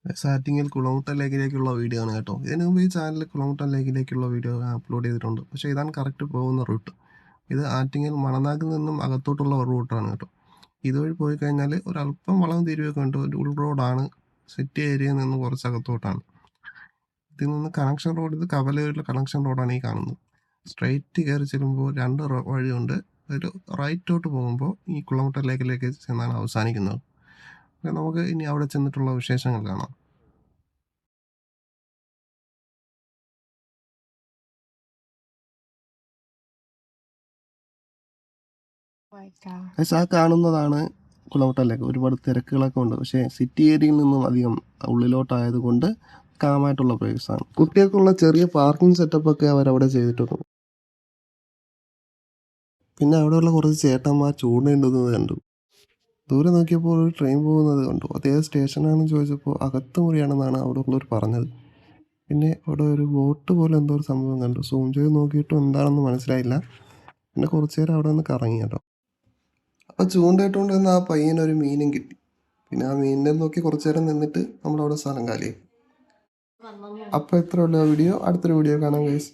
സ്റ്റാർട്ടിങ്ങിൽ കുളമുട്ട ലേക്കിലേക്കുള്ള വീഡിയോ ആണ് കേട്ടോ. ഇതിനു മുമ്പ് ഈ ചാനലിൽ കുളമുട്ട ലേക്കിലേക്കുള്ള വീഡിയോ അപ്ലോഡ് ചെയ്തിട്ടുണ്ട്. പക്ഷേ ഇതാണ് കറക്റ്റ് പോകുന്ന റൂട്ട്. ഇത് ആറ്റിങ്ങൽ മണനാക്കിൽ നിന്നും അകത്തോട്ടുള്ള ഒരു റൂട്ടാണ് കേട്ടോ. ഇതുവഴി പോയി കഴിഞ്ഞാൽ ഒരല്പം വളവും തിരിവൊക്കെ ഉണ്ട്. ഒരു ഉൾ റോഡാണ്. സിറ്റി ഏരിയയിൽ നിന്ന് കുറച്ച് അകത്തോട്ടാണ്. ഇതിൽ നിന്ന് കണക്ഷൻ റോഡ്, ഇത് കവലയൂരിലെ കണക്ഷൻ റോഡാണ് ഈ കാണുന്നത്. സ്ട്രെയിറ്റ് കയറി ചെല്ലുമ്പോൾ രണ്ട് വഴിയുണ്ട്. ഒരു റൈറ്റോട്ട് പോകുമ്പോൾ ഈ കുളമുട്ട ലേക്കിലേക്ക് ചെന്നാണ് അവസാനിക്കുന്നത്. നമുക്ക് ഇനി അവിടെ ചെന്നിട്ടുള്ള വിശേഷങ്ങൾ കാണാം. ആ കാണുന്നതാണ് കുളമുട്ട ലേക്ക്. ഒരുപാട് തിരക്കുകളൊക്കെ ഉണ്ട്. പക്ഷേ സിറ്റി ഏരിയയിൽ നിന്നും അധികം ഉള്ളിലോട്ടായതുകൊണ്ട് കാമായിട്ടുള്ള പ്ലേസാണ്. കുട്ടികൾക്കുള്ള ചെറിയ പാർക്കിംഗ് സെറ്റപ്പൊക്കെ അവരവിടെ ചെയ്തിട്ടുണ്ട്. പിന്നെ അവിടെയുള്ള കുറച്ച് ചേട്ടന്മാർ ചൂണ്ടയിടുന്നത് കണ്ടു. ദൂരെ നോക്കിയപ്പോൾ ഒരു ട്രെയിൻ പോകുന്നത് കണ്ടു. അതേ സ്റ്റേഷനാണെന്ന് ചോദിച്ചപ്പോൾ അകത്ത് മുറിയാണെന്നാണ് അവിടെ ഉള്ളവർ പറഞ്ഞത്. പിന്നെ അവിടെ ഒരു ബോട്ട് പോലെ എന്തോ ഒരു സംഭവം കണ്ടു. സൂം ചെയ്ത് നോക്കിയിട്ടും എന്താണെന്ന് മനസ്സിലായില്ല. പിന്നെ കുറച്ച് നേരം അവിടെ നിന്ന് കറങ്ങി കേട്ടോ. അപ്പോൾ ചൂണ്ടയിട്ടുകൊണ്ട് നിന്ന് ആ പയ്യനൊരു മീനും കിട്ടി. പിന്നെ ആ മീനിനെ നോക്കി കുറച്ച് നേരം നിന്നിട്ട് നമ്മളവിടെ സ്ഥലം കാലിയായി. അപ്പോൾ ഇത്രയുള്ള വീഡിയോ. അടുത്തൊരു വീഡിയോ കാണാം ഗൈസ്.